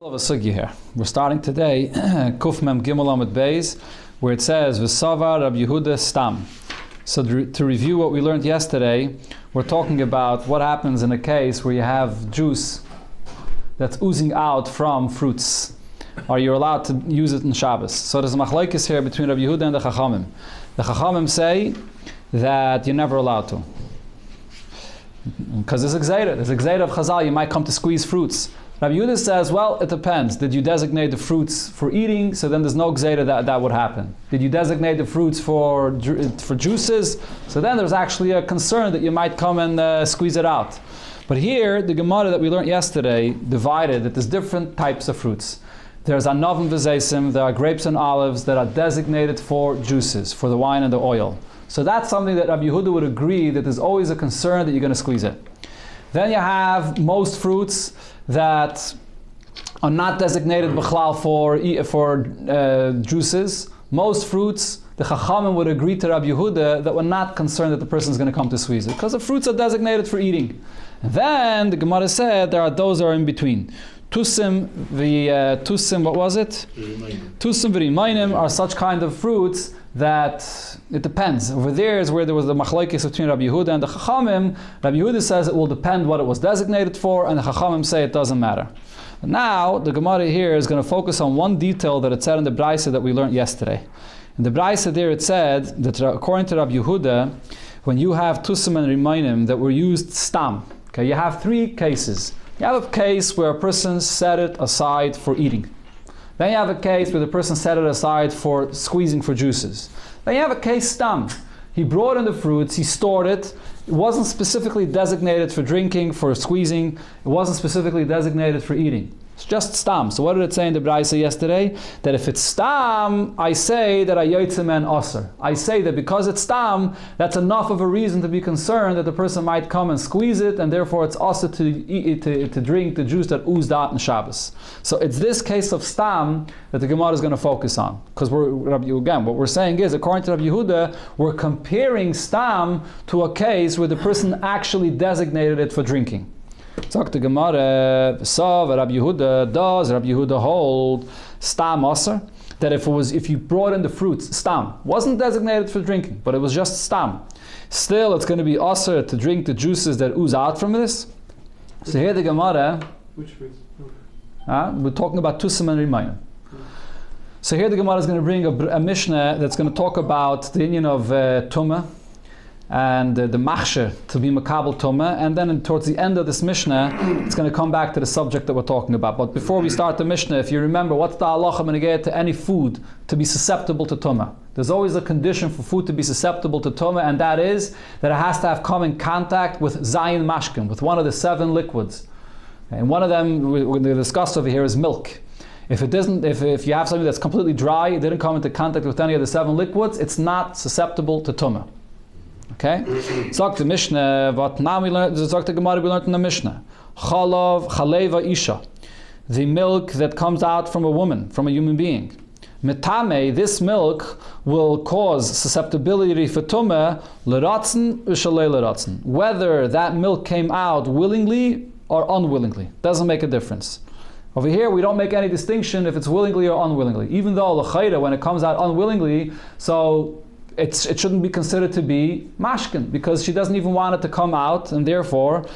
Of a sugi here. We're starting today Kuf Mem Gimel Amud Beis, where it says V'savar Rab Yehuda Stam. So to review what we learned yesterday, we're talking about what happens in a case where you have juice that's oozing out from fruits. Are you allowed to use it in Shabbos? So there's a machlokes here between Rab Yehuda and the Chachamim. The Chachamim say that you're never allowed to, because there's a gzeira of Chazal. You might come to squeeze fruits. Rabbi Yehuda says, well, it depends. Did you designate the fruits for eating? So then there's no gzeira that would happen. Did you designate the fruits for juices? So then there's actually a concern that you might come and squeeze it out. But here, the Gemara that we learned yesterday divided that there's different types of fruits. There's anavim v'zeisim, there are grapes and olives that are designated for juices, for the wine and the oil. So that's something that Rabbi Yehuda would agree that there's always a concern that you're going to squeeze it. Then you have most fruits that are not designated b'chlal for juices. Most fruits, the Chachamim would agree to Rabbi Yehuda that we're not concerned that the person is going to come to squeeze it, because the fruits are designated for eating. And then the Gemara said there are those that are in between. Tusim, what was it? Tusim v'rimainim are such kind of fruits that it depends. Over there is where there was the machlokes between Rabbi Yehuda and the Chachamim. Rabbi Yehuda says it will depend what it was designated for, and the Chachamim say it doesn't matter. Now, the Gemara here is going to focus on one detail that it said in the Braisa that we learned yesterday. In the Braisa there it said that according to Rabbi Yehuda, when you have tusim and rimainim that were used stam, okay, you have three cases. You have a case where a person set it aside for eating. Then you have a case where the person set it aside for squeezing for juices. Then you have a case stam. He brought in the fruits, he stored it. It wasn't specifically designated for drinking, for squeezing. It wasn't specifically designated for eating. It's just stam. So what did it say in the Braisa yesterday? That if it's stam, I say that ayotzim and aser. I say that because it's stam, that's enough of a reason to be concerned that the person might come and squeeze it, and therefore it's aser to drink the juice that oozed out in Shabbos. So it's this case of stam that the Gemara is going to focus on. Because what we're saying is, according to Rabbi Yehuda, we're comparing stam to a case where the person actually designated it for drinking. Talk to Gemara. So Rabbi Yehuda does. Rabbi Yehuda hold stam aser, that if you brought in the fruits, stam wasn't designated for drinking, but it was just stam. Still, it's going to be aser to drink the juices that ooze out from this. So here the Gemara. Which fruits? We're talking about tusim and rimayim. So here the Gemara is going to bring a Mishnah that's going to talk about the union of tumah and the machsher to be makabel tumah, and then towards the end of this Mishnah, it's going to come back to the subject that we're talking about. But before we start the Mishnah, if you remember, what's the halacha when you get to any food to be susceptible to tumah? There's always a condition for food to be susceptible to tumah, and that is that it has to have come in contact with zayin mashkin, with one of the 7 liquids. And one of them we discussed over here is milk. If it doesn't, if you have something that's completely dry, it didn't come into contact with any of the 7 liquids, it's not susceptible to tumah. Okay? Sagt the Mishnah, what now we learned, sagt the Gemara we learned in the Mishnah. Chaleva isha. The milk that comes out from a woman, from a human being. Metame, this milk will cause susceptibility for tumah, l'ratzen v'shalei l'ratzen. Whether that milk came out willingly or unwillingly. Doesn't make a difference. Over here, we don't make any distinction if it's willingly or unwillingly. Even though l'chayra, when it comes out unwillingly, so it shouldn't be considered to be mashkin, because she doesn't even want it to come out, and therefore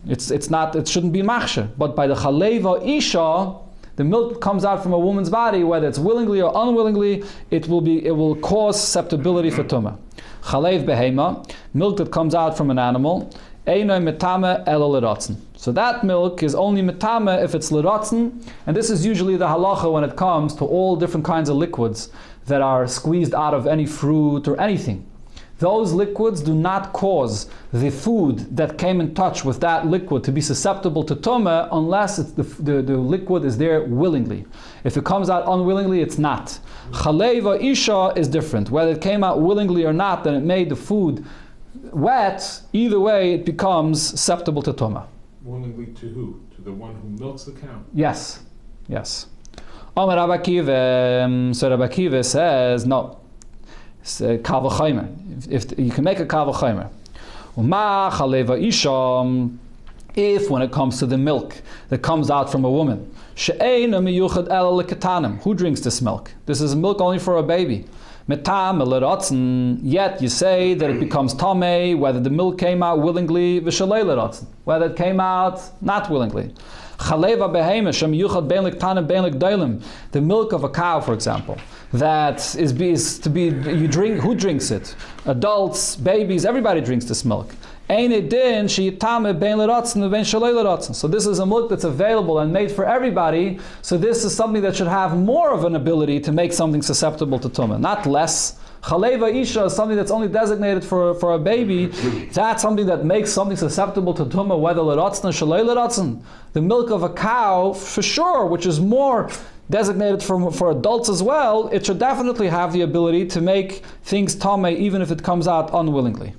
it shouldn't be machsher. But by the chaleva isha, the milk that comes out from a woman's body, whether it's willingly or unwillingly, it will cause susceptibility for tumah. Chalev behema, milk that comes out from an animal, einoi metame ela l'ratzen. So that milk is only metame if it's l'ratzen, and this is usually the halacha when it comes to all different kinds of liquids that are squeezed out of any fruit or anything. Those liquids do not cause the food that came in touch with that liquid to be susceptible to tumah unless the liquid is there willingly. If it comes out unwillingly, it's not. Chaleva isha is different. Whether it came out willingly or not, then it made the food wet, either way it becomes susceptible to tumah. Willingly to who? To the one who milks the cow? Yes. Omer Rabbi Akiva, so Rabbi Akiva says, no. It's kal v'chomer. If you can make a kal v'chomer. Uma chaleva isha, If, when it comes to the milk that comes out from a woman, who drinks this milk? This is milk only for a baby. Yet you say that it becomes tamei whether the milk came out willingly, whether it came out not willingly. The milk of a cow, for example, that is to be, you drink, who drinks it? Adults, babies, everybody drinks this milk. So this is a milk that's available and made for everybody. So this is something that should have more of an ability to make something susceptible to tumah, not less. Chaleva isha is something that's only designated for a baby. That's something that makes something susceptible to tumah, whether l'ratzon or shalei l'ratzon. The milk of a cow, for sure, which is more designated for adults as well, it should definitely have the ability to make things tameh, even if it comes out unwillingly.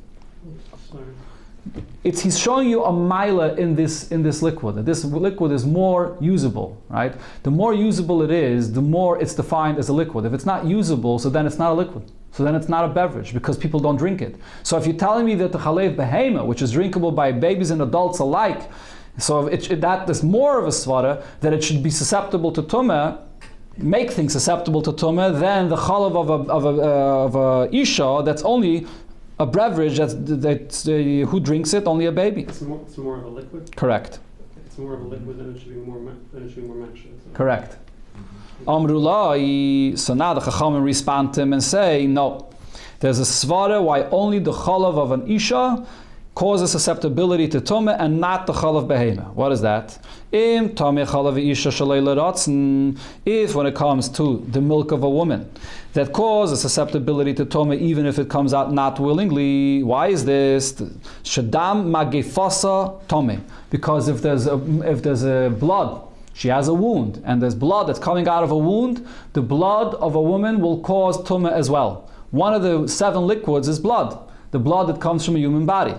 He's showing you a mila in this liquid. That this liquid is more usable, right? The more usable it is, the more it's defined as a liquid. If it's not usable, so then it's not a liquid. So then it's not a beverage because people don't drink it. So if you're telling me that the chalev behema, which is drinkable by babies and adults alike, so that is more of a svara that it should be susceptible to tumah, make things susceptible to tumah, than the chalav of a isha that's only a beverage who drinks it? Only a baby. It's more of a liquid? Correct. It's more of a liquid, then it should be more matched. Correct. Amrullah, so now the Chachamim respond to him and say, no, there's a svara why only the chalav of an isha causes susceptibility to tumah and not the chalav behema. What is that? Im tameh chalav isha shalei l'ratzon. If, when it comes to the milk of a woman that causes susceptibility to tumah, even if it comes out not willingly, why is this? Shadam magefasa tameh. Because if there's a blood, she has a wound, and there's blood that's coming out of a wound, the blood of a woman will cause tumah as well. One of the 7 liquids is blood, the blood that comes from a human body.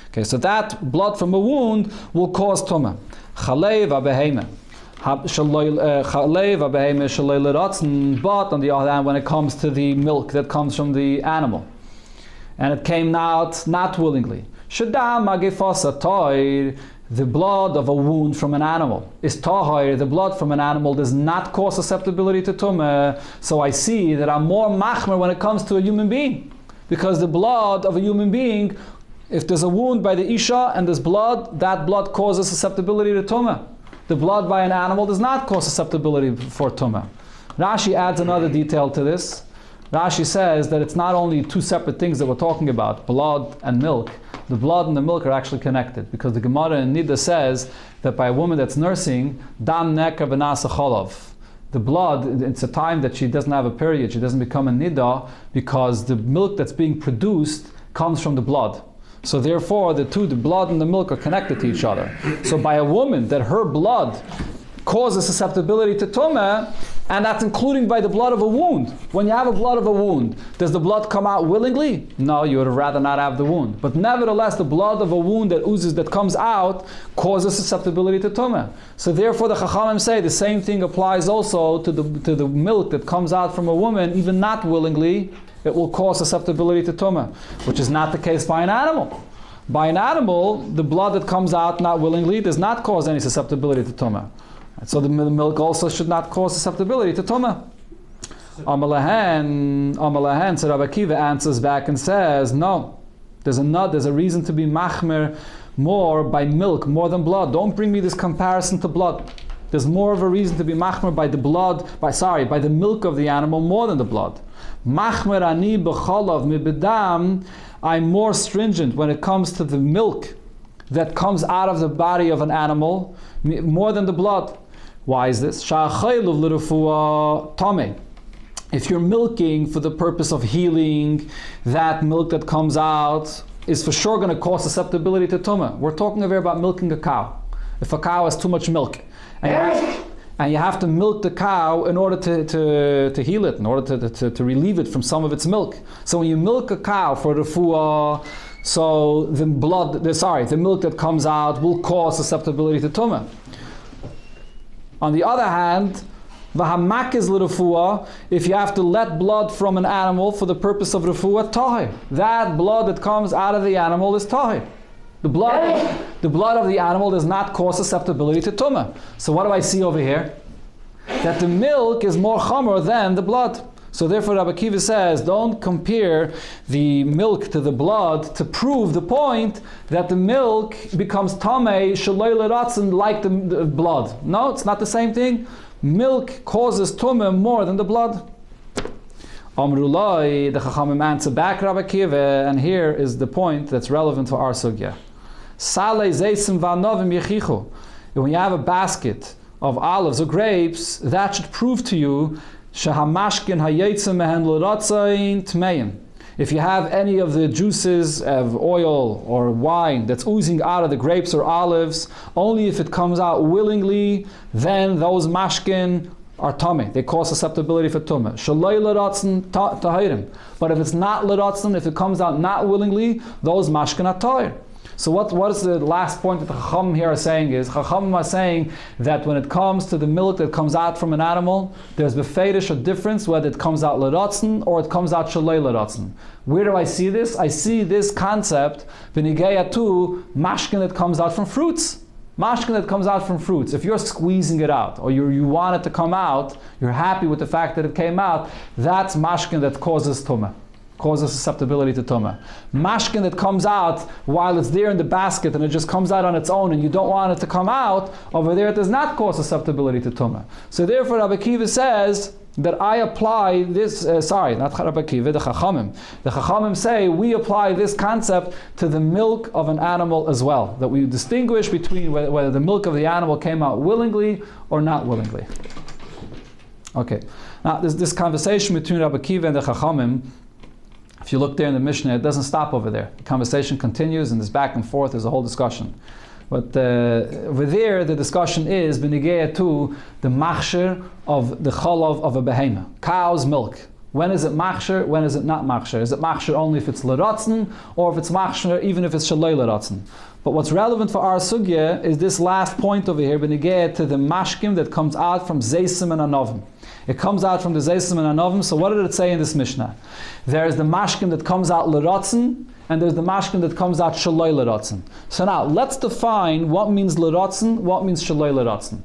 Okay, so that blood from a wound will cause tumah. Chalev abehema. But on the other hand, when it comes to the milk that comes from the animal, and it came out not willingly, the blood of a wound from an animal is tahir. The blood from an animal does not cause susceptibility to tumah. So I see that I'm more machmer when it comes to a human being, because the blood of a human being, if there's a wound by the isha and there's blood, that blood causes susceptibility to tumah. The blood by an animal does not cause susceptibility for tumah. Rashi adds another detail to this. Rashi says that it's not only 2 separate things that we're talking about, blood and milk. The blood and the milk are actually connected, because the Gemara in Nida says that by a woman that's nursing, dam neka v'nasa cholav. The blood, it's a time that she doesn't have a period, she doesn't become a nida, because the milk that's being produced comes from the blood. So therefore, the blood and the milk are connected to each other. So by a woman that her blood causes susceptibility to tumah, and that's including by the blood of a wound. When you have a blood of a wound, does the blood come out willingly? No, you would rather not have the wound. But nevertheless, the blood of a wound that oozes, that comes out, causes susceptibility to tumah. So therefore, the Chachamim say the same thing applies also to the milk that comes out from a woman, even not willingly. It will cause susceptibility to tumah, which is not the case by an animal. By an animal, the blood that comes out not willingly does not cause any susceptibility to tumah. So the milk also should not cause susceptibility to tumah. Amalahan, so Rabbi Akiva answers back and says, no, there's a reason to be machmer more by milk, more than blood. Don't bring me this comparison to blood. There's more of a reason to be machmer by the milk of the animal more than the blood. Machmer ani b'cholav mibedam. I'm more stringent when it comes to the milk that comes out of the body of an animal more than the blood. Why is this? If you're milking for the purpose of healing, that milk that comes out is for sure going to cause susceptibility to tumah. We're talking over about milking a cow. If a cow has too much milk, and you have to milk the cow in order to heal it, in order to relieve it from some of its milk. So when you milk a cow for refuah, so the milk that comes out will cause susceptibility to tumah. On the other hand, v'hamakis l'refuah, if you have to let blood from an animal for the purpose of refuah, tahir. That blood that comes out of the animal is tahir. The blood of the animal does not cause susceptibility to tumah. So what do I see over here? That the milk is more chomer than the blood. So therefore Rabbi Akiva says, don't compare the milk to the blood to prove the point that the milk becomes tamei shaloi l'ratzon like the blood. No, it's not the same thing. Milk causes tumah more than the blood. Amrulai, the Chachamim answer back Rabbi Akiva, and here is the point that's relevant for our sugya. Salei zeisim v'anovim yechichu. When you have a basket of olives or grapes, that should prove to you shehamashkin hayetzim mehen l'ratzayin tmeim. If you have any of the juices of oil or wine that's oozing out of the grapes or olives, only if it comes out willingly, then those mashkin are tummy. They cause susceptibility for tumah. Shaloi l'ratzon tahirim. But if it's not l'ratzon, if it comes out not willingly, those mashkin are tahir. So what is the last point that the Chacham here are saying is, Chacham are saying that when it comes to the milk that comes out from an animal, there's befedish a difference whether it comes out l'ratzon or it comes out shaloi l'ratzon. Where do I see this? I see this concept, b'nigeya to mashkin that comes out from fruits. Mashkin that comes out from fruits. If you're squeezing it out, or you want it to come out, you're happy with the fact that it came out, that's mashkin that causes tumah. Causes susceptibility to tumah. Mashkin that comes out while it's there in the basket and it just comes out on its own and you don't want it to come out, over there it does not cause susceptibility to tumah. So therefore Rabbi Akiva says that I apply this, not Rabbi Akiva, the Chachamim. The Chachamim say we apply this concept to the milk of an animal as well. That we distinguish between whether the milk of the animal came out willingly or not willingly. Okay. Now this conversation between Rabbi Akiva and the Chachamim, if you look there in the Mishnah, it doesn't stop over there. The conversation continues and there's back and forth, there's a whole discussion. But over there, the discussion is b'nigeya to the machshir of the chalav of a behema, cow's milk. When is it machshir? When is it not machshir? Is it machshir only if it's l'ratzon, or if it's machshir even if it's shaloi l'ratzon? But what's relevant for our sugya is this last point over here, b'nigeya to the mashkim that comes out from zeisim and anovim. It comes out from the zeisim and anovim. So what did it say in this Mishnah? There is the mashkim that comes out l'ratzon, and there's the mashkin that comes out shaloi l'ratzon. So now, let's define what means l'ratzon, what means shaloi l'ratzon.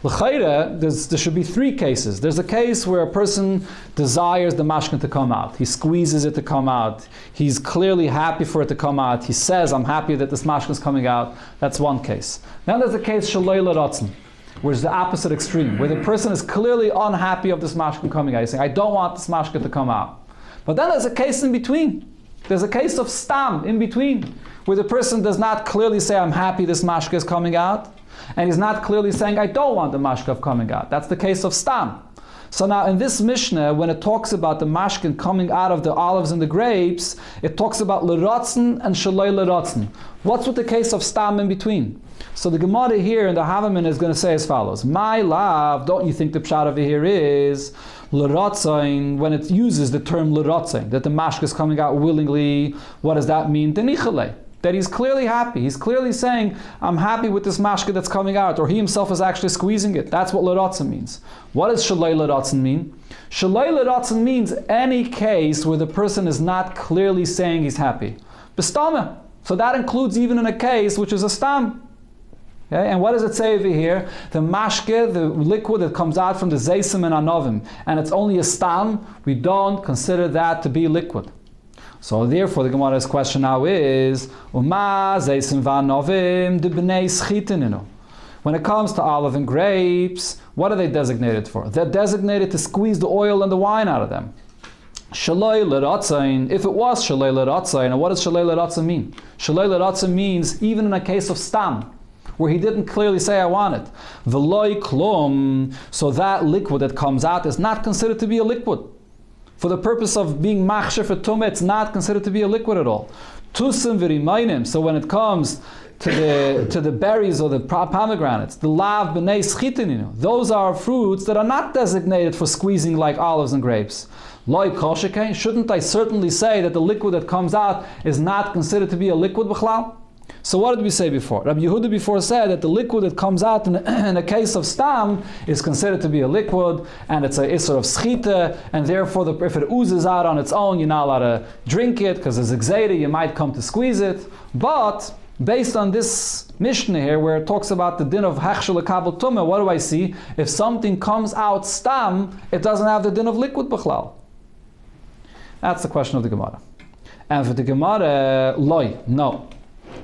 L'chayre, there should be three cases. There's a case where a person desires the mashkin to come out. He squeezes it to come out. He's clearly happy for it to come out. He says, I'm happy that this mashkin is coming out. That's one case. Then there's the case shaloi l'ratzon, which is the opposite extreme, where the person is clearly unhappy of this mashkin coming out. He's saying, I don't want this mashkin to come out. But then there's a case in between. There's a case of stam in between, where the person does not clearly say, I'm happy this mashka is coming out, and he's not clearly saying, I don't want the mashka coming out. That's the case of stam. So now in this Mishnah, when it talks about the mashkin coming out of the olives and the grapes, it talks about l'ratzon and shaloi l'ratzon. What's with the case of stam in between? So the Gemara here in the Havamin is going to say as follows. My love, don't you think the pshat over here is l'ratzain, when it uses the term l'ratzain, that the mashka is coming out willingly, what does that mean? Denichale, that he's clearly happy. He's clearly saying, I'm happy with this mashka that's coming out, or he himself is actually squeezing it. That's what l'ratzain means. What does shaloi l'ratzain mean? Shaloi l'ratzain means any case where the person is not clearly saying he's happy. B'stama. So that includes even in a case which is a stam. Okay? And what does it say over here? The mashke, the liquid that comes out from the zeisim and anovim, and it's only a stam, we don't consider that to be liquid. So therefore the Gemara's question now is, Uma zeisim v'anovim de b'nei schitininu. When it comes to olive and grapes, what are they designated for? They're designated to squeeze the oil and the wine out of them. Shaloi l'ratzain, if it was shaloi l'ratzain, and what does shaloi l'ratzain mean? Shaloi l'ratzain means even in a case of stam, where he didn't clearly say I want it. V'loi klum, so that liquid that comes out is not considered to be a liquid. For the purpose of being machshir for tumah, it's not considered to be a liquid at all. Tusim v'rimainim, so when it comes to the berries or the pomegranates, the lav b'nei schitininu, those are fruits that are not designated for squeezing like olives and grapes. Loi kol shekain, shouldn't I certainly say that the liquid that comes out is not considered to be a liquid b'chlal? So what did we say before? Rabbi Yehuda before said that the liquid that comes out in a case of stam is considered to be a liquid, and it's a isser of schita, and therefore if it oozes out on its own, you're not allowed to drink it, because as a gzeira, you might come to squeeze it. But based on this Mishnah here, where it talks about the din of hechshel lekabel tumah, what do I see? If something comes out stam, it doesn't have the din of liquid b'chlal. That's the question of the Gemara. And for the Gemara, loy, no.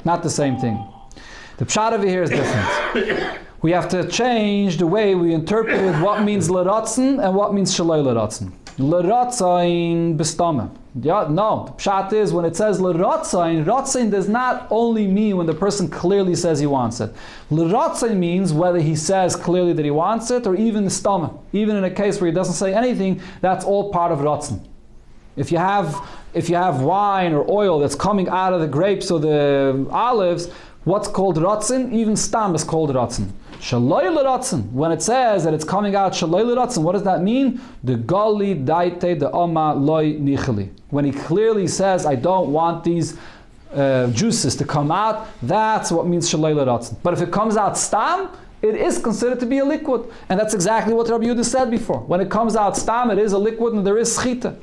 Not the same thing. The pshat over here is different. We have to change the way we interpret what means l'ratzen and what means shaloi l'ratzen. L'ratzain b'stama. Yeah, no. The pshat is when it says l'ratzain, ratzain does not only mean when the person clearly says he wants it. L'ratzain means whether he says clearly that he wants it or even the stomach. Even in a case where he doesn't say anything, that's all part of ratzin. If you have wine or oil that's coming out of the grapes or the olives, what's called ratzin? Even stam is called ratzin. Shaloi l'ratzin. When it says that it's coming out shaloi l'ratzin, what does that mean? The gali daite the oma loy nicheli. When he clearly says, I don't want these juices to come out, that's what means shaloi l'ratzin. But if it comes out stam, it is considered to be a liquid. And that's exactly what Rabbi Yehuda said before. When it comes out stam, it is a liquid and there is schita.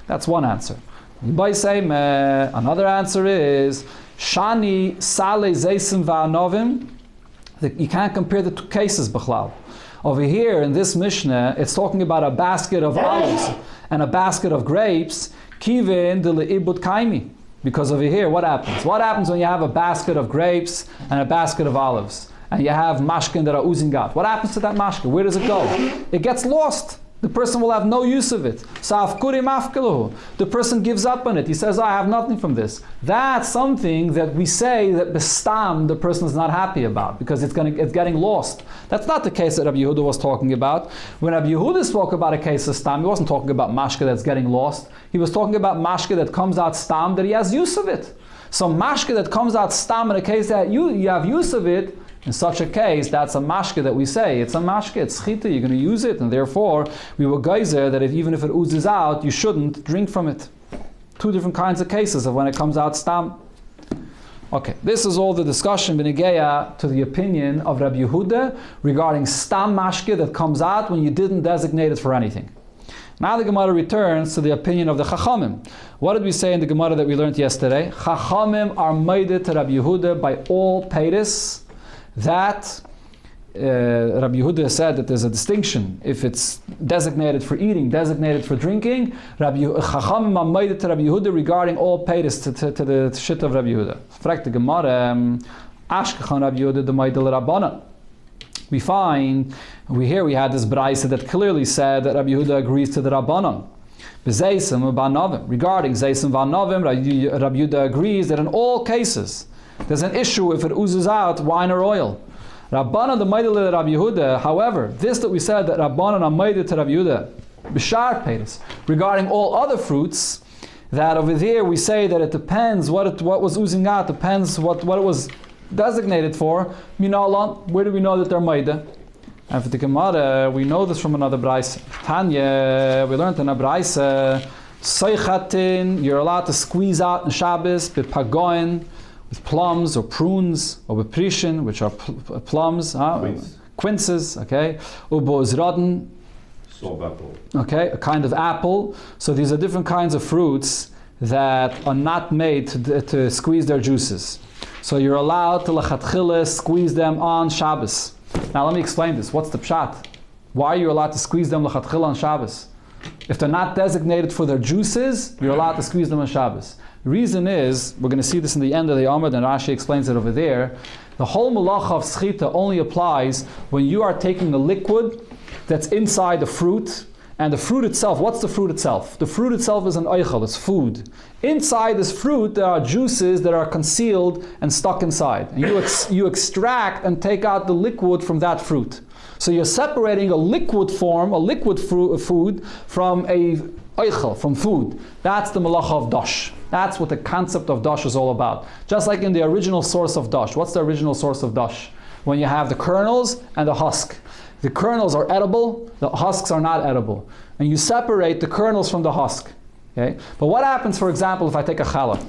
That's one answer. Another answer is Shani Sale Zeisim Va'anovim. You can't compare the two cases, B'chlal. Over here in this Mishnah, it's talking about a basket of olives and a basket of grapes. Kivin de le'ibud kaimi. Because over here, what happens? What happens when you have a basket of grapes and a basket of olives? And you have mashkin that are oozing out. What happens to that mashkin? Where does it go? It gets lost. The person will have no use of it. The person gives up on it. He says, I have nothing from this. That's something that we say that bestam, the person is not happy about because it's getting lost. That's not the case that Rabbi Yehuda was talking about. When Rabbi Yehuda spoke about a case of stam, he wasn't talking about mashke that's getting lost. He was talking about mashke that comes out stam, that he has use of it. So mashke that comes out stam in a case that you have use of it, in such a case, that's a mashke that we say. It's a mashke, it's chita, you're going to use it, and therefore we were geyser that even if it oozes out, you shouldn't drink from it. Two different kinds of cases of when it comes out stam. Okay, this is all the discussion b'negeya to the opinion of Rabbi Yehuda regarding stam mashke that comes out when you didn't designate it for anything. Now the Gemara returns to the opinion of the Chachamim. What did we say in the Gemara that we learned yesterday? Chachamim are made to Rabbi Yehuda by all peiris, that Rabbi Yehuda said that there's a distinction if it's designated for eating, designated for drinking. Chachamim are made to Rabbi Yehuda regarding all peiris to the shit of Rabbi Yehuda. Fragt the Gemara, Ashkechan Rabbi Yehuda the Meidel Rabbanan. We find, we had this braisa that clearly said that Rabbi Yehuda agrees to the Rabbanan. Regarding Zeisim Va'anovim, Rabbi Yehuda agrees that in all cases, there's an issue if it oozes out wine or oil. Rabbanan the Meidel Rabbi Yehuda, however, this that we said that Rabbanan are Meidel to Rabbi Yehuda, B'shar Peiris, regarding all other fruits, that over there we say that it depends what was oozing out, depends what it was designated for. Where do we know that they're Meidel? And for the Gemara, we know this from another brayse. Tanya, we learned in a brayse, Soichatin, you're allowed to squeeze out in Shabbos, B'pagoin, with plums or prunes, or with prishin, which are plums, quinces, okay, ubozrodden, okay, a kind of apple. So these are different kinds of fruits that are not made to squeeze their juices. So you're allowed to lechatchila squeeze them on Shabbos. Now let me explain this. What's the pshat? Why are you allowed to squeeze them lechatchila on Shabbos? If they're not designated for their juices, you're allowed to squeeze them on Shabbos. The reason is, we're going to see this in the end of the Amud, and Rashi explains it over there. The whole malacha of schita only applies when you are taking a liquid that's inside the fruit, and the fruit itself, what's the fruit itself? The fruit itself is an oichel, it's food. Inside this fruit, there are juices that are concealed and stuck inside. And you extract and take out the liquid from that fruit. So you're separating a liquid form, a liquid food, from a oichel, from food. That's the malacha of dash. That's what the concept of dash is all about. Just like in the original source of dash. What's the original source of dash? When you have the kernels and the husk. The kernels are edible, the husks are not edible. And you separate the kernels from the husk. Okay? But what happens, for example, if I take a challah?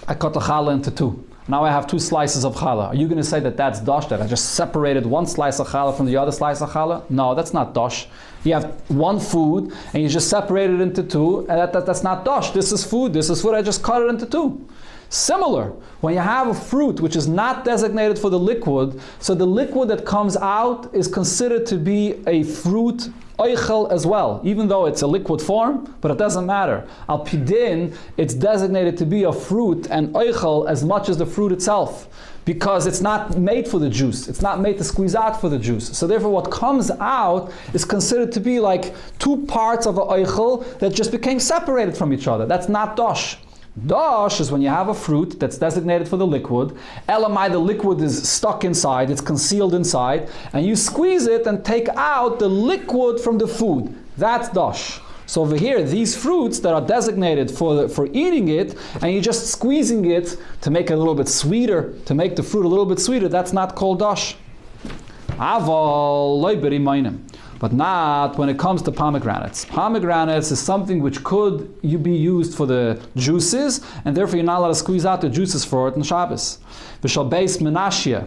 I cut the challah into two. Now I have 2 slices of challah. Are you going to say that that's dosh, that I just separated one slice of challah from the other slice of challah? No, that's not dosh. You have one food and you just separate it into 2, and that's not dosh. This is food, I just cut it into 2. Similar, when you have a fruit which is not designated for the liquid, so the liquid that comes out is considered to be a fruit oichel as well, even though it's a liquid form, but it doesn't matter. Al pidin, it's designated to be a fruit and oichel as much as the fruit itself, because it's not made for the juice. It's not made to squeeze out for the juice. So therefore what comes out is considered to be like 2 parts of a oichel that just became separated from each other. That's not dosh. Dosh is when you have a fruit that's designated for the liquid. Elamai, the liquid is stuck inside, it's concealed inside, and you squeeze it and take out the liquid from the food. That's dosh. So over here, these fruits that are designated for eating it, and you're just squeezing it to make it a little bit sweeter, to make the fruit a little bit sweeter, that's not called dosh. Aval loy b'rimaynim. But not when it comes to pomegranates. Pomegranates is something which could be used for the juices, and therefore you're not allowed to squeeze out the juices for it in Shabbos. V'shal beis Menashia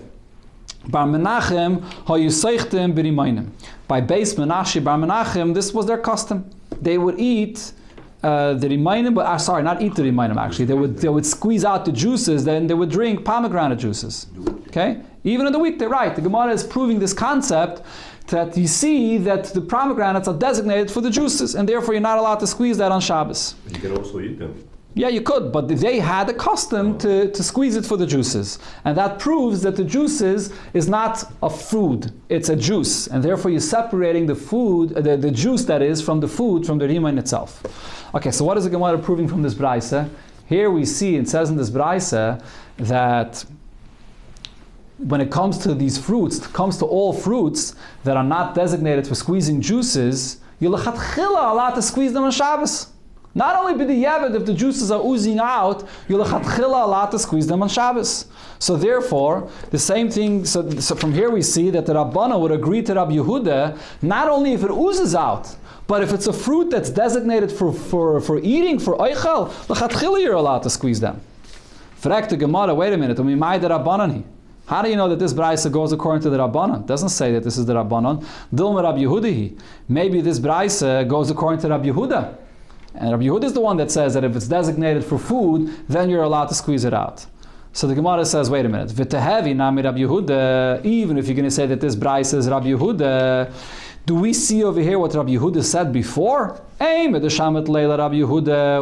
bar Menachem ha'yuseichtem b'rimaynim. By beis Menashia bar Menachem, this was their custom. They would eat the rimaynim, but not eat the rimaynim actually. They would squeeze out the juices, then they would drink pomegranate juices. Okay? Even in the week, they're right. The Gemara is proving this concept that you see that the pomegranates are designated for the juices, and therefore you're not allowed to squeeze that on Shabbos. You can also eat them. Yeah, you could, but they had a custom to squeeze it for the juices. And that proves that the juices is not a food, it's a juice. And therefore you're separating the food, the juice that is, from the food, from the rimain itself. Okay, so what is the Gemara proving from this braisa? Here we see, it says in this braisa, that when it comes to these fruits, it comes to all fruits that are not designated for squeezing juices, you're lechatchila allowed to squeeze them on Shabbos. Not only b'diavad, if the juices are oozing out, you're lechatchila allowed to squeeze them on Shabbos. So therefore, the same thing, so from here we see that the Rabbana would agree to Rabbi Yehuda, not only if it oozes out, but if it's a fruit that's designated for eating, for oichel, lechatchila you're allowed to squeeze them. Frag the Gemara, wait a minute, umimai the Rabbanani. How do you know that this braisa goes according to the Rabbanon? It doesn't say that this is the Rabbanon. Dilma Rabbi Yehudahi. Maybe this braisa goes according to Rabbi Yehuda. And Rabbi Yehuda is the one that says that if it's designated for food, then you're allowed to squeeze it out. So the Gemara says, wait a minute. V'tehevi nami Rabbi Yehuda. Even if you're going to say that this braisa is Rabbi Yehuda, do we see over here what Rabbi Yehuda said before?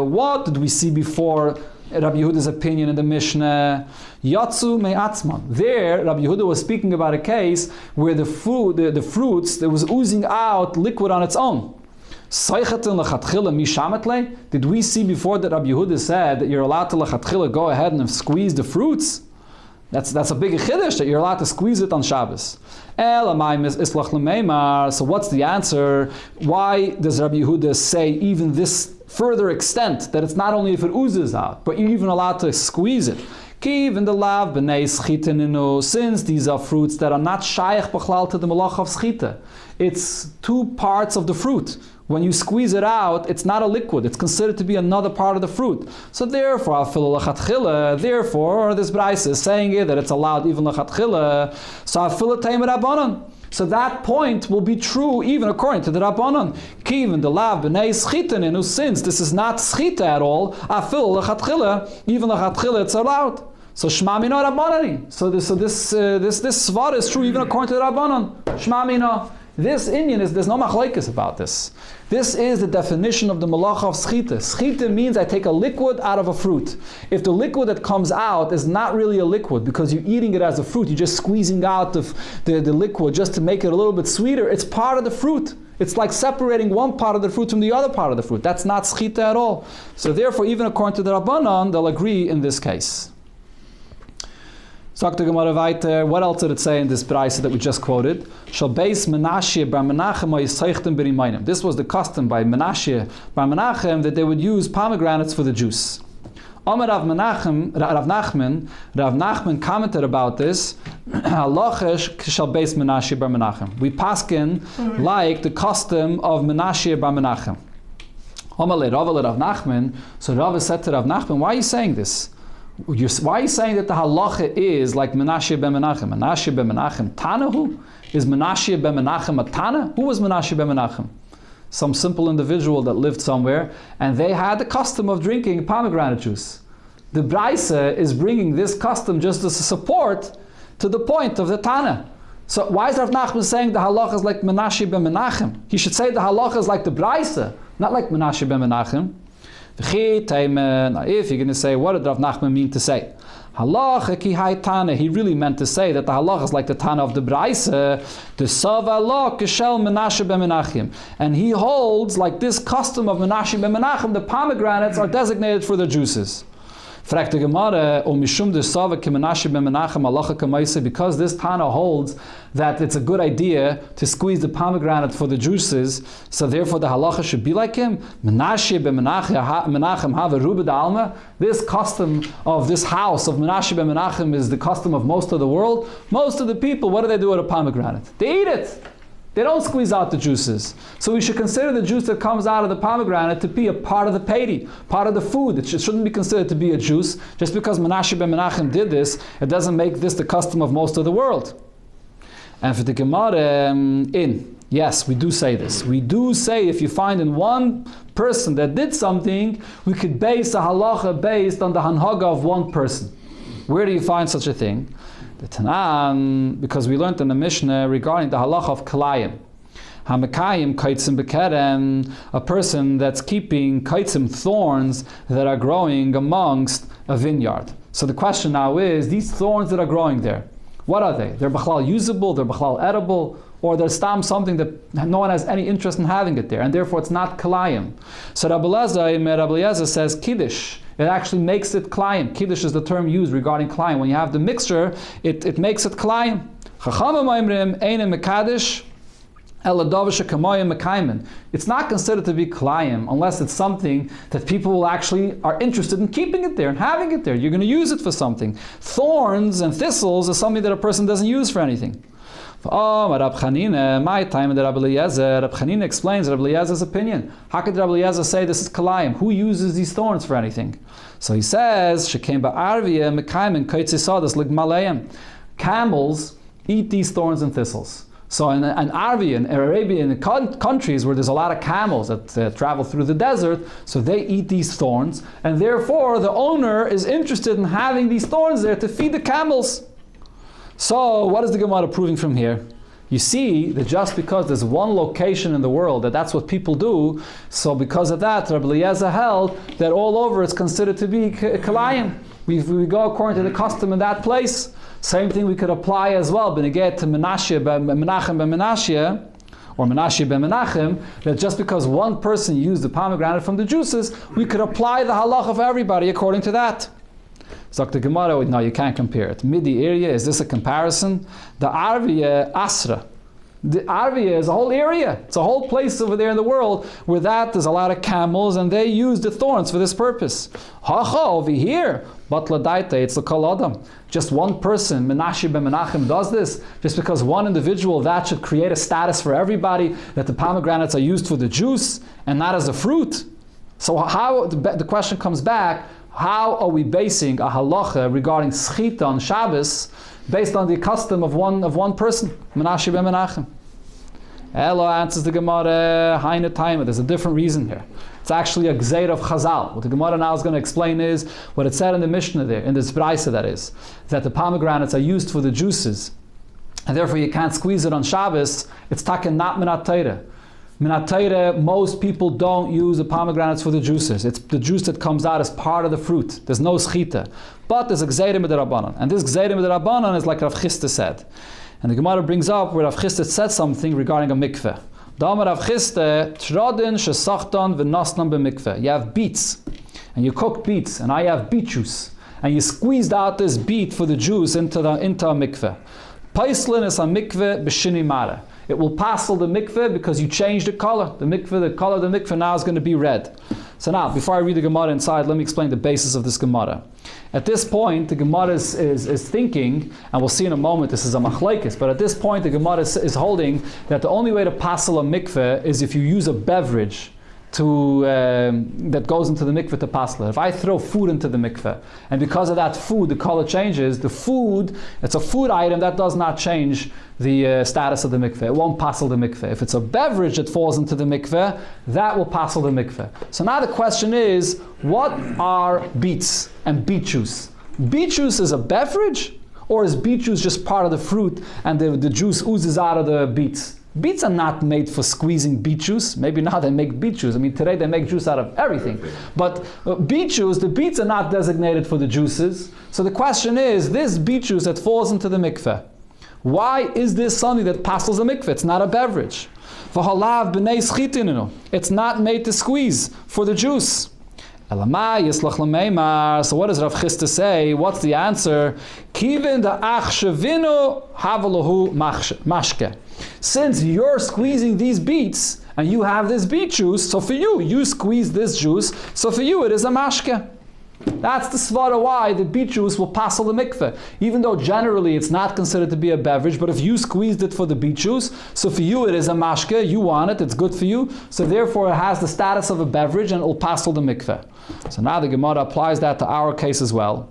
What did we see before Rabbi Yehuda's opinion in the Mishnah? Yatsu me'atzman. There, Rabbi Yehuda was speaking about a case where the fruits, that was oozing out liquid on its own. Did we see before that Rabbi Yehuda said that you're allowed to lechatchila go ahead and squeeze the fruits? That's a big chiddush that you're allowed to squeeze it on Shabbos. So what's the answer? Why does Rabbi Yehuda say even this further extent, that it's not only if it oozes out, but you're even allowed to squeeze it? Since these are fruits that are not shaykh b'chlal to the malach of schita, it's 2 parts of the fruit. When you squeeze it out, it's not a liquid. It's considered to be another part of the fruit. So therefore, this braisa is saying here that it's allowed even lechatchila. So that point will be true even according to the Rabbanon. Even the lav b'nei schita, since this is not schita at all, even lechatchila it's allowed. So Shema Mino Rabbanani. So this svar is true even according to the Rabbanon. Shema Mino. This Indian there's no machlokes about this. This is the definition of the malacha of schita. Schita means I take a liquid out of a fruit. If the liquid that comes out is not really a liquid because you're eating it as a fruit, you're just squeezing out the liquid just to make it a little bit sweeter, it's part of the fruit. It's like separating one part of the fruit from the other part of the fruit. That's not schita at all. So therefore, even according to the Rabbanon, they'll agree in this case. Sagt der Gemara weiter, what else did it say in this braisa that we just quoted? Shal beis Menashia bar Menachem ha'yiseichtem b'rimaynim. This was the custom by Menashia bar Menachem that they would use pomegranates for the juice. Amar Rav Nachman commented about this. Halachish shal beis Menashia bar Menachem. We paskin like the custom of Menashia bar Menachem. Amar le Rav Nachman. So Rav said to Rav Nachman, why are you saying this? Why are you saying that the halacha is like Menashe ben Menachem? Menashe ben Menachem Tanahu? Is Menashe ben Menachem a Tana? Who was Menashe ben Menachem? Some simple individual that lived somewhere, and they had the custom of drinking pomegranate juice. The Braise is bringing this custom just as a support to the point of the Tana. So why is Rav Nachman saying the halacha is like Menashe ben Menachem? He should say the halacha is like the Braise, not like Menashe ben Menachem. If you're going to say, what did Rav Nachman mean to say? Halacha ki hai Tana. He really meant to say that the halacha is like the Tana of the Braise, the Savala kishel Menashe ben Menachem. And he holds like this custom of Menashe ben Menachem, the pomegranates are designated for the juices. Fragt the Gemara, mishum de sava ke Menashe ben Menachem halacha kamaisa, because this Tana holds that it's a good idea to squeeze the pomegranate for the juices, so therefore the halacha should be like him. Menashe ben Menachem have a ruba d'alma. This custom of this house of Menashe ben Menachem is the custom of most of the world. Most of the people, what do they do with a pomegranate? They eat it. They don't squeeze out the juices. So we should consider the juice that comes out of the pomegranate to be a part of the pedi, part of the food. It shouldn't be considered to be a juice. Just because Menashe ben Menachem did this, it doesn't make this the custom of most of the world. And for the Gemara, yes, we do say this. We do say if you find in one person that did something, we could base a halacha based on the hanhaga of one person. Where do you find such a thing? The Tanan, because we learned in the Mishnah regarding the halacha of kalayim. Hamakayim kaitzim bekerem, a person that's keeping kaitzim, thorns that are growing amongst a vineyard. So the question now is, these thorns that are growing there, what are they? They're b'chlal usable, they're b'chlal edible, or they're stam something that no one has any interest in having it there, and therefore it's not kalayim. So Rabbi Eliezer says kiddush. It actually makes it klayim. Kiddush is the term used regarding klayim. When you have the mixture, it makes it klayim. It's not considered to be klayim unless it's something that people will actually are interested in keeping it there and having it there. You're going to use it for something. Thorns and thistles is something that a person doesn't use for anything. Rab Chanina, my time, the Rabbi Eliezer. Rab Chanina explains Rabbi Eliezer's opinion. How could Rabbi Eliezer say this is kalayim? Who uses these thorns for anything? So he says, "Shekem ba'arvia mekayim kaitzisadas ligmalayim." Camels eat these thorns and thistles. So in Arabian, Arabian countries where there's a lot of camels that travel through the desert, so they eat these thorns, and therefore the owner is interested in having these thorns there to feed the camels. So, what is the Gemara proving from here? You see that just because there's one location in the world that's what people do, so because of that, Rabbi Eliezer held that all over it's considered to be kalayim. We go according to the custom in that place. Same thing we could apply as well, beneged to Menashe ben Menachem ben Menashe, or Menashe ben Menachem, that just because one person used the pomegranate from the juices, we could apply the halacha for everybody according to that. So the Gemara, no, you can't compare it. Midi area, is this a comparison? The Arvia Asra. The Arvia is a whole area. It's a whole place over there in the world where there's a lot of camels and they use the thorns for this purpose. Hacha, over here, Batla Daita, it's the Kol Adam. Just one person, Menashe ben Menachem, does this. Just because one individual, that should create a status for everybody that the pomegranates are used for the juice and not as a fruit. So how, the question comes back, how are we basing a halacha regarding schita on Shabbos based on the custom of one person, Menashe ben Menachem? Elo answers the Gemara, Haine Taima. There's a different reason here. It's actually a gzeir of Chazal. What the Gemara now is going to explain is what it said in the Mishnah there, in this Braisa that is, that the pomegranates are used for the juices, and therefore you can't squeeze it on Shabbos. It's taken not minat Torah. Minat Torah, most people don't use the pomegranates for the juices. It's the juice that comes out as part of the fruit. There's no schita. But there's a gzeira midrabanan. And this gzeira midrabanan is like Rav Chisda said. And the Gemara brings up where Rav Chisda said something regarding a mikveh. Dama Rav Chisda, trodin shesachtan v'nasnan b'mikveh. You have beets, and you cook beets, and I have beet juice. And you squeezed out this beet for the juice into a mikveh. Paislin is a mikveh b'shini mara. It will passel the mikveh because you changed the color. The color of the mikveh now is going to be red. So now, before I read the Gemara inside, let me explain the basis of this Gemara. At this point, the Gemara is thinking, and we'll see in a moment, this is a machlekes, but at this point the Gemara is holding that the only way to passel a mikveh is if you use a beverage that goes into the mikveh to pasla. If I throw food into the mikveh, and because of that food, the color changes, the food, it's a food item that does not change the status of the mikveh. It won't passel the mikveh. If it's a beverage that falls into the mikveh, that will passel the mikveh. So now the question is, what are beets and beet juice? Beet juice is a beverage, or is beet juice just part of the fruit and the juice oozes out of the beets? Beets are not made for squeezing beet juice. Maybe now they make beet juice. I mean, today they make juice out of everything. But beet juice, the beets are not designated for the juices. So the question is, this beet juice that falls into the mikveh, why is this something that passels the mikveh? It's not a beverage. It's not made to squeeze for the juice. So what does Rav Chisda say? What's the answer? Since you're squeezing these beets and you have this beet juice, so for you squeeze this juice, so for you it is a mashke. That's the svara why the beet juice will passel the mikveh. Even though generally it's not considered to be a beverage, but if you squeezed it for the beet juice, so for you it is a mashke, you want it, it's good for you, so therefore it has the status of a beverage and it will passel the mikveh. So now the Gemara applies that to our case as well.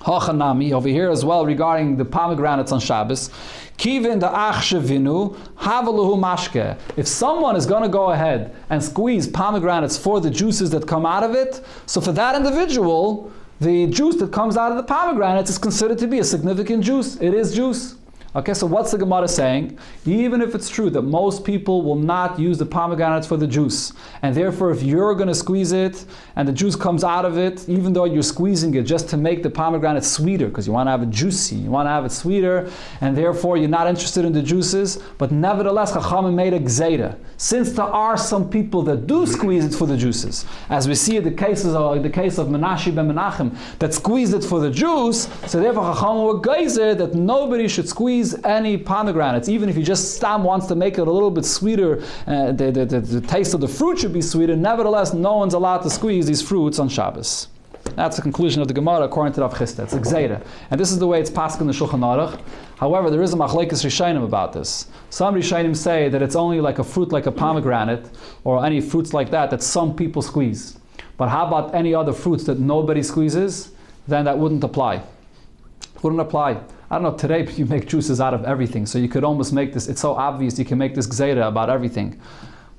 Hachanami, over here as well regarding the pomegranates on Shabbos. Kivin the achshavinu havaluhu mashke. If someone is going to go ahead and squeeze pomegranates for the juices that come out of it, so for that individual, the juice that comes out of the pomegranates is considered to be a significant juice. It is juice. Okay, so what's the Gemara saying? Even if it's true that most people will not use the pomegranates for the juice, and therefore if you're going to squeeze it and the juice comes out of it, even though you're squeezing it just to make the pomegranate sweeter, because you want to have it juicy, you want to have it sweeter, and therefore you're not interested in the juices, but nevertheless Chachamim made a gzeira. Since there are some people that do squeeze it for the juices, as we see in the case of Menashe ben Menachem that squeezed it for the juice, so therefore Chachamim were geyser that nobody should squeeze any pomegranates, even if you just stam wants to make it a little bit sweeter, the taste of the fruit should be sweeter, nevertheless no one's allowed to squeeze these fruits on Shabbos. That's the conclusion of the Gemara according to Rav Chisda. It's a gzeira. And this is the way it's passed in the Shulchan Aruch. However, there is a machlekes Rishonim about this. Some Rishonim say that it's only like a fruit like a pomegranate or any fruits like that some people squeeze. But how about any other fruits that nobody squeezes? Then that wouldn't apply. Wouldn't apply. I don't know, today you make juices out of everything, so you could almost make this, it's so obvious you can make this gzeira about everything.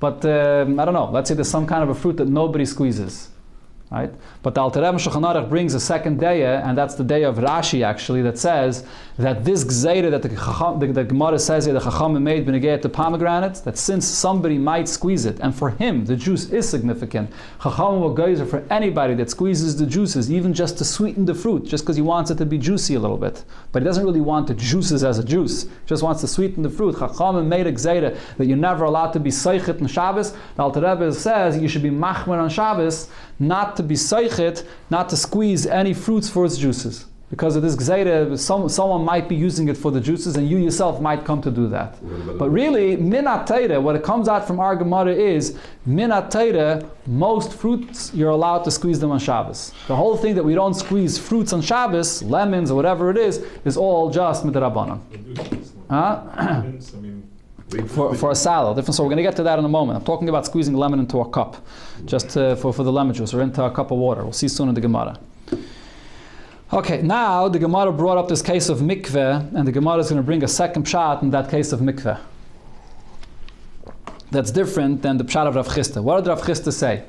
But I don't know, let's say there's some kind of a fruit that nobody squeezes. Right? But the Alter Rebbe Shulchan Aruch brings a second day, and that's the day of Rashi actually, that says that this gzeira that the Gemara says here, the Chachamim made b'negei to pomegranates, that since somebody might squeeze it, and for him the juice is significant, Chachamim will geyser for anybody that squeezes the juices, even just to sweeten the fruit, just because he wants it to be juicy a little bit. But he doesn't really want the juices as a juice, he just wants to sweeten the fruit. Chachamim made a gzeira that you're never allowed to be seichet on Shabbos. The Alter Rebbe says you should be machmer on Shabbos, not to be seichet, not to squeeze any fruits for its juices. Because of this gzeira, someone might be using it for the juices, and you yourself might come to do that. But really, minat Torah, what it comes out from our Gemara is, minat Torah, most fruits, you're allowed to squeeze them on Shabbos. The whole thing that we don't squeeze fruits on Shabbos, lemons or whatever it is all just midrabanan. For a salad. So we're going to get to that in a moment. I'm talking about squeezing lemon into a cup, just for the lemon juice, or into a cup of water. We'll see soon in the Gemara. Okay, now the Gemara brought up this case of mikveh, and the Gemara is going to bring a second pshat in that case of mikveh. That's different than the pshat of Rav Chisda. What did Rav Chisda say?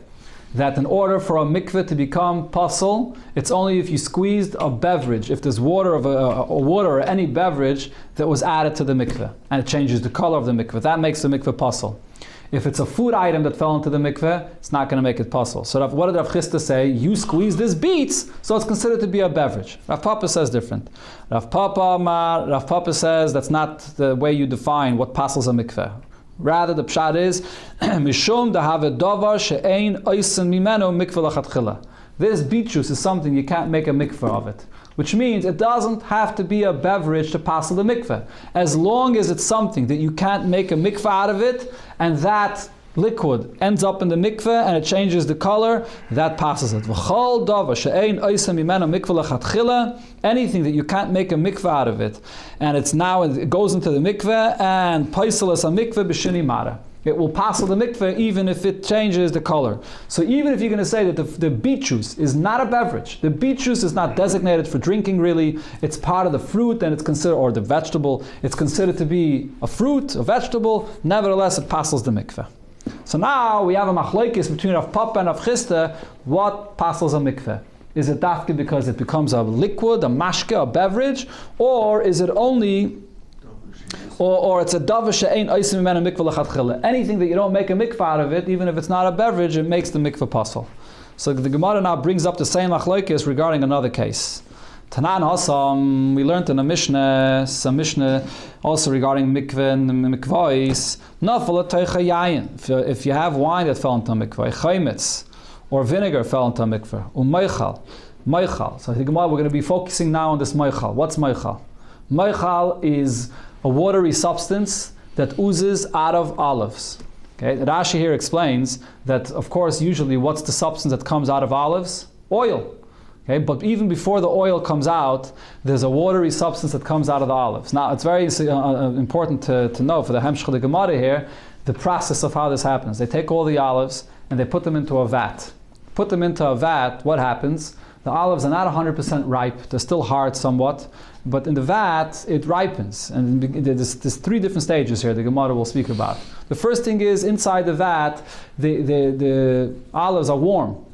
That in order for a mikveh to become pasul, it's only if you squeezed a beverage, if there's water or any beverage that was added to the mikveh, and it changes the color of the mikveh. That makes the mikveh pasul. If it's a food item that fell into the mikveh, it's not going to make it pasul. So what did Rav Chisda say? You squeeze this beets, so it's considered to be a beverage. Rav Papa says different. Rav Papa says that's not the way you define what pasels a mikveh. Rather, the pshat is mishum dahave davar she'ein oisen mimeno mikveh lachatchila. This beet juice is something you can't make a mikveh of it, which means it doesn't have to be a beverage to passel the mikveh. As long as it's something that you can't make a mikveh out of it, and that liquid ends up in the mikveh and it changes the color, that passes it. V'chol davar she'ein oisen mimeno mikveh lachatchila. Anything that you can't make a mikveh out of it, and it goes into the mikveh, and paiselas a mikveh b'shini mara. it will passel the mikveh even if it changes the color. So even if you're going to say that the beet juice is not a beverage, the beet juice is not designated for drinking really, it's part of the fruit and it's considered, or the vegetable, it's considered to be a fruit, a vegetable, nevertheless it passels the mikveh. So now we have a machlokes between Rav Papa and Rav Chisda, what passels a mikveh? Is it dafke because it becomes a liquid, a mashke, a beverage, or is it only or it's a davar she'ein oisim mimenu mikveh lechatchila. Anything that you don't make a mikveh out of it, even if it's not a beverage, it makes the mikveh pasul. So the Gemara now brings up the same machlokes regarding another case. Tanan Hasam, we learned in a Mishnah, some Mishnah also regarding mikveh and mikvahs. Nafal teicha yayin. If you have wine that fell into a mikveh, chaymitz, or vinegar fell into a mikveh, meichal. So the Gemara, we're going to be focusing now on this meichal. What's meichal? Meichal is a watery substance that oozes out of olives. Okay, Rashi here explains that, of course, usually what's the substance that comes out of olives? Oil. Okay, but even before the oil comes out, there's a watery substance that comes out of the olives. Now, it's very important to know for the Hemshech of the Gemara here, the process of how this happens. They take all the olives and they put them into a vat. Put them into a vat, what happens? The olives are not 100% ripe, they're still hard somewhat, but in the vat, it ripens. And there's three different stages here the Gemara will speak about. The first thing is, inside the vat, the olives are warm.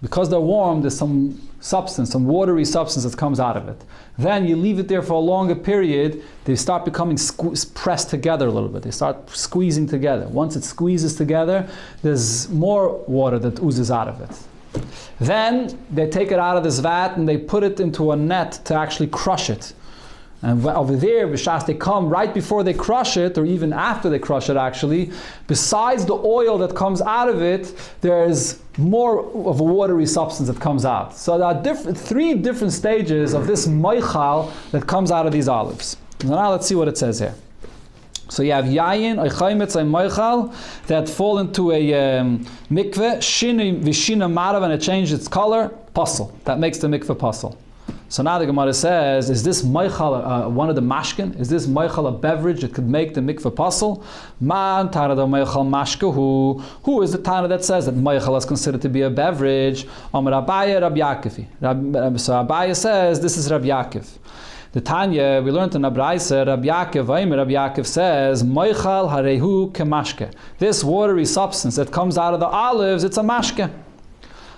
Because they're warm, there's some substance, some watery substance that comes out of it. Then you leave it there for a longer period, they start becoming pressed together a little bit. They start squeezing together. Once it squeezes together, there's more water that oozes out of it. Then they take it out of this vat and they put it into a net to actually crush it. And over there, b'shas they come right before they crush it, or even after they crush it actually, besides the oil that comes out of it, there's more of a watery substance that comes out. So there are three different stages of this meichal that comes out of these olives. Now let's see what it says here. So you have yayin, oichaymitz, and meichal that fall into a mikveh, shina v'shina marav, and it changes its color, pasul. That makes the mikveh pasul. So now the Gemara says, is this meichal one of the mashkin? Is this meichal a beverage that could make the mikveh pasul? Man tana da meichal mashkehu. Who is the tana that says that meichal is considered to be a beverage? Amar Abaye Rab Yaakov. So Abaye says this is Rab Yaakov. The Tanya, we learned in Abraisa, Rab Yaakov says, Meichal harehu kemashke. This watery substance that comes out of the olives, it's a mashke.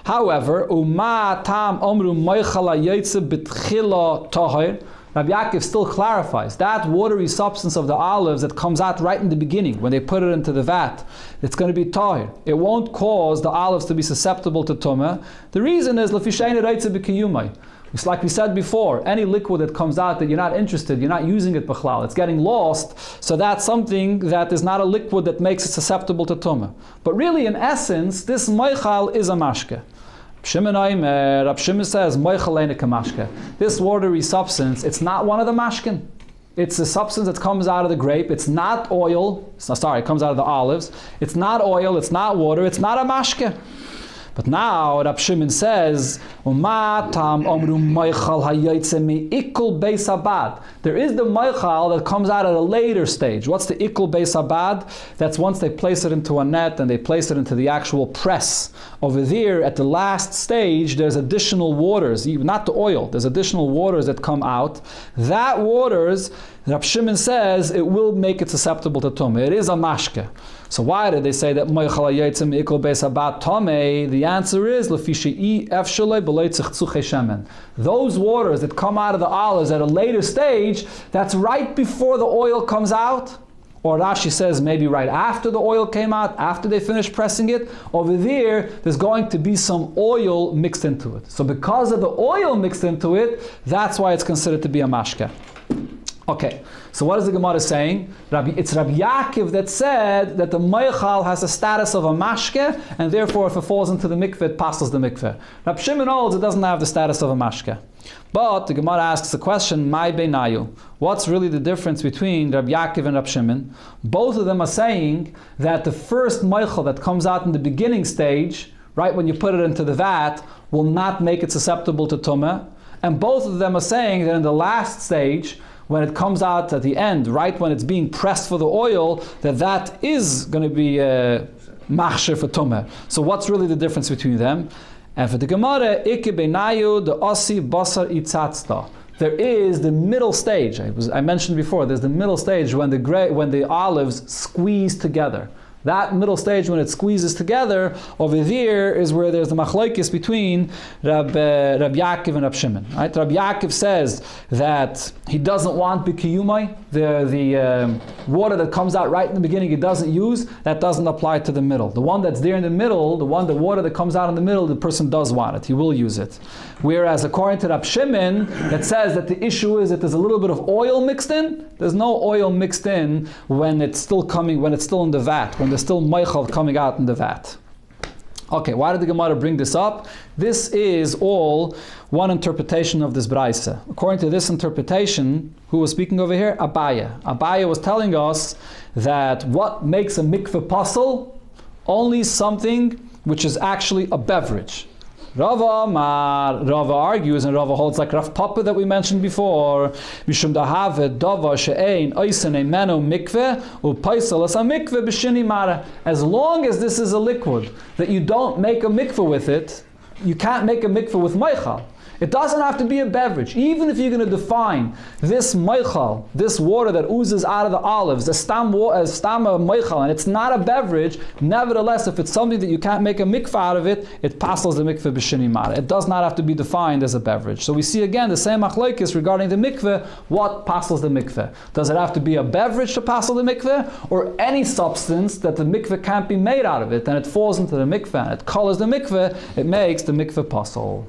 However, Uma tam omru Meichal hayotze b'tchila tahir. Rab Yaakov still clarifies that watery substance of the olives that comes out right in the beginning, when they put it into the vat, it's going to be tahir. It won't cause the olives to be susceptible to tumah. The reason is, l'fishein reitze b'kiyumai. It's like we said before, any liquid that comes out that you're not interested, you're not using it b'chlal, it's getting lost, so that's something that is not a liquid that makes it susceptible to tumah. But really, in essence, this meichal is a mashke. Rab Shimon says, meichal eina kamashke. This watery substance, it's not one of the mashkin. It's a substance that comes out of the grape. It's not oil. It comes out of the olives. It's not oil, it's not water, it's not a mashke. But now Rab Shimon says, there is the meichal that comes out at a later stage. What's the ikul beis abad? That's once they place it into a net and they place it into the actual press. Over there, at the last stage, there's additional waters, not the oil, there's additional waters that come out. That waters, Rab Shimon says, it will make it susceptible to tumah. It is a mashke. So why did they say that meichal hayotzim ikol beis abad tamei? The answer is lefishei efshalei b'leitzich tzuchei shemen. Those waters that come out of the olives at a later stage, that's right before the oil comes out. Or Rashi says maybe right after the oil came out, after they finished pressing it. Over there's going to be some oil mixed into it. So because of the oil mixed into it, that's why it's considered to be a mashke. Okay, so what is the Gemara saying? It's Rab Yaakov that said that the meichal has the status of a mashke, and therefore if it falls into the mikveh, it passes the mikveh. Rab Shimon holds it doesn't have the status of a mashke. But the Gemara asks the question, Mai beinayu? What's really the difference between Rab Yaakov and Rab Shimon? Both of them are saying that the first meichal that comes out in the beginning stage, right when you put it into the vat, will not make it susceptible to tumah. And both of them are saying that in the last stage, when it comes out at the end, right when it's being pressed for the oil, that is going to be machshir for tumah. So what's really the difference between them? And for the Gemara, ikke beinayu the osi basar itzatzta. There is the middle stage. I mentioned before. There's the middle stage when the olives squeeze together. That middle stage, when it squeezes together, over there is where there's the machlokes between Rab Yaakov and Rab Shimon. Right? Rab Yaakov says that he doesn't want bikiyumai, the water that comes out right in the beginning, he doesn't use. That doesn't apply to the middle. The one that's there in the middle, the water that comes out in the middle, the person does want it. He will use it. Whereas according to Rab Shimon, it says that the issue is that there's a little bit of oil mixed in. There's no oil mixed in when it's still in the vat, when there's still meichel coming out in the vat. Okay, why did the Gemara bring this up? This is all one interpretation of this braisa. According to this interpretation, who was speaking over here? Abaya. Abaya was telling us that what makes a mikveh pasul? Only something which is actually a beverage. Rava argues, and Rava holds like Rav Papa that we mentioned before. Mishum dahave dava she'ein oisen emenu mikveh upaisal as a mikveh b'shini mara. As long as this is a liquid that you don't make a mikveh with it, you can't make a mikveh with meichal. It doesn't have to be a beverage. Even if you're going to define this meichal, this water that oozes out of the olives, as stam meichal, and it's not a beverage, nevertheless, if it's something that you can't make a mikveh out of it, it passes the mikveh b'shini mara. It does not have to be defined as a beverage. So we see again the same machlokes regarding the mikveh. What passes the mikveh? Does it have to be a beverage to pass the mikveh, or any substance that the mikveh can't be made out of it, and it falls into the mikveh and it colors the mikveh, it makes the mikveh pasul.